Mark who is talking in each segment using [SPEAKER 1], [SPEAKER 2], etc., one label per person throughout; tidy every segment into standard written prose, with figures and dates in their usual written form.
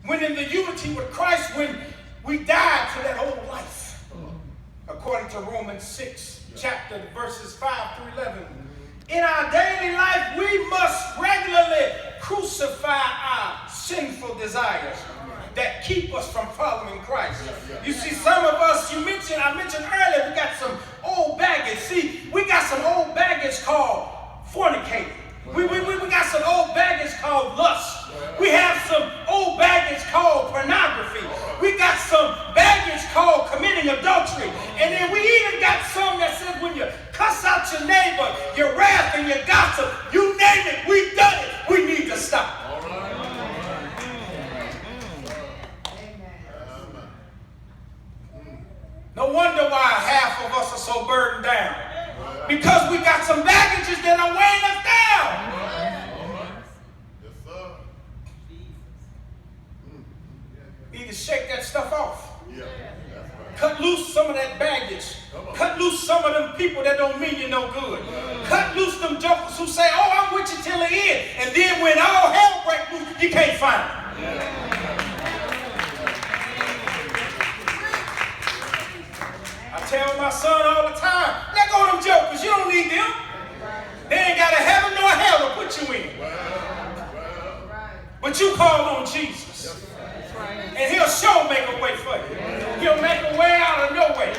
[SPEAKER 1] when in the unity with Christ, when we died to that old life, according to Romans 6, chapter verses 5 through 11. In our daily life, we must regularly crucify our sinful desires that keep us from following Christ. You see, some of us, I mentioned earlier, we got some old baggage. See, we got some old baggage called fornicating. We got some old baggage called lust. We have some old baggage called pornography. We got some baggage called committing adultery. And then we even got some that says when you cuss out your neighbor, your wrath and your gossip, you name it, we've done it. We need to stop. No wonder why half of us are so burdened down. Because we got some baggages that are weighing us down.
[SPEAKER 2] Yes, sir.
[SPEAKER 1] Need to shake that stuff off.
[SPEAKER 2] Yeah, that's right.
[SPEAKER 1] Cut loose some of that baggage. Cut loose some of them people that don't mean you no good. Cut loose them jokers who say, oh, I'm with you till the end. And then when all hell breaks loose, you can't find them. I tell my son all the time, let go of them jokers. You don't need them. They ain't got a heaven nor hell to put you in. But you call on Jesus. And he'll sure make a way for you. He'll make a way out of no way.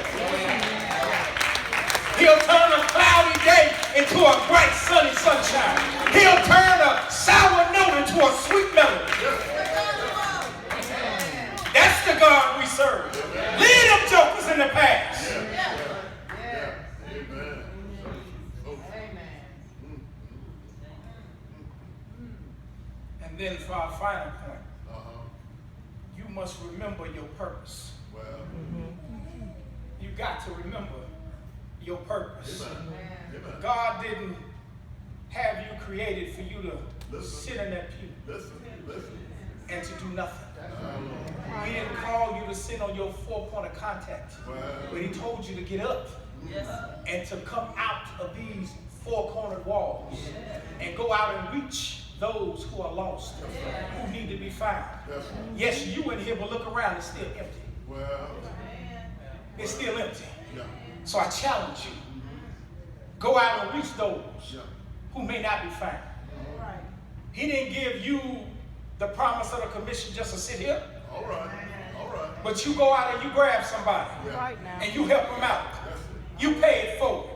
[SPEAKER 1] He'll turn a cloudy day into a bright sunny sunshine. He'll turn a sour note into a sweet melody. That's the God we serve. Leave them jokers in the past. And then for our final point, you must remember your purpose. You got to remember your purpose.
[SPEAKER 2] Amen.
[SPEAKER 1] God didn't have you created for you to sit in that pew and to do nothing. He didn't call you to sit on your 4 point of contact, but he told you to get up and to come out of these 4-cornered walls and go out and reach those who are lost, who need to be found. Yes, you in here, but look around, it's still empty. It's still empty. So I challenge you, go out and reach those who may not be found. He didn't give you the promise of the commission just to sit here.
[SPEAKER 2] All right.
[SPEAKER 1] But you go out and you grab somebody and you help them out. You pay it forward.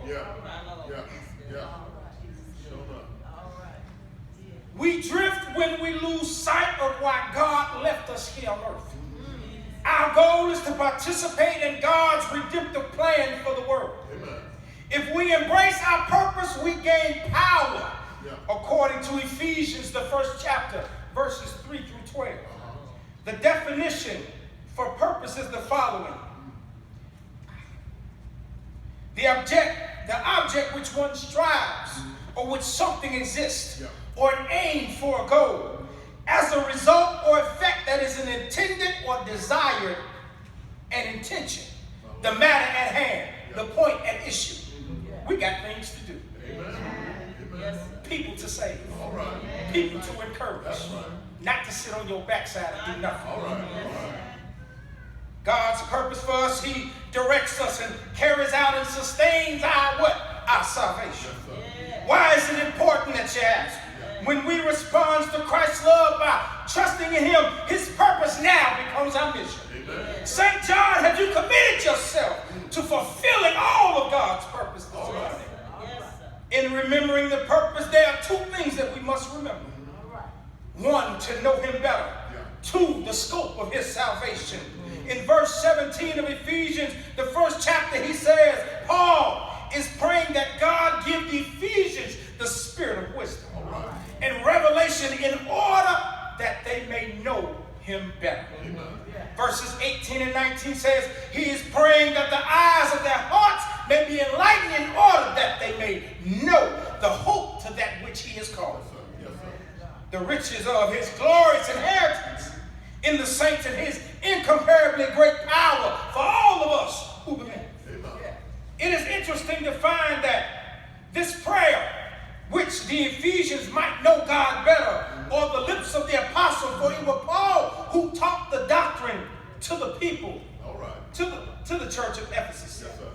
[SPEAKER 1] We drift when we lose sight of why God left us here on earth. Our goal is to participate in God's redemptive plan for the world. If we embrace our purpose, we gain power. According to Ephesians, the 1st chapter, verses 3 through 12. The definition for purpose is the following. The object which one strives, or which something exists, or an aim for a goal, as a result or effect that is an intended or desired an intention, the matter at hand, the point at issue. We got things to do. People to save. People to encourage. Not to sit on your backside and do nothing. God's purpose for us, he directs us and carries out and sustains our salvation. Why is it important that you ask? When we respond to Christ's love by trusting in him, his purpose now becomes our mission. St. John, have you committed yourself to fulfilling all of God's purpose this morning? In remembering the purpose, there are 2 things that we must remember. 1, to know him better. 2, the scope of his salvation. In verse 17 of Ephesians, the 1st chapter, he says, Paul is praying that God give the Ephesians the spirit of wisdom and revelation in order that they may know him better. Verses 18 and 19 says, he is praying that the eyes of their hearts may be enlightened in order that they may know the hope to that which he is called. The riches of his glorious inheritance in the saints and his incomparably great power for all of us who believe. It is interesting to find that this prayer, which the Ephesians might know God better, or the lips of the apostle, for it was Paul who who taught the doctrine to the people,
[SPEAKER 2] All right.
[SPEAKER 1] to the church of Ephesus.
[SPEAKER 2] Yes, sir.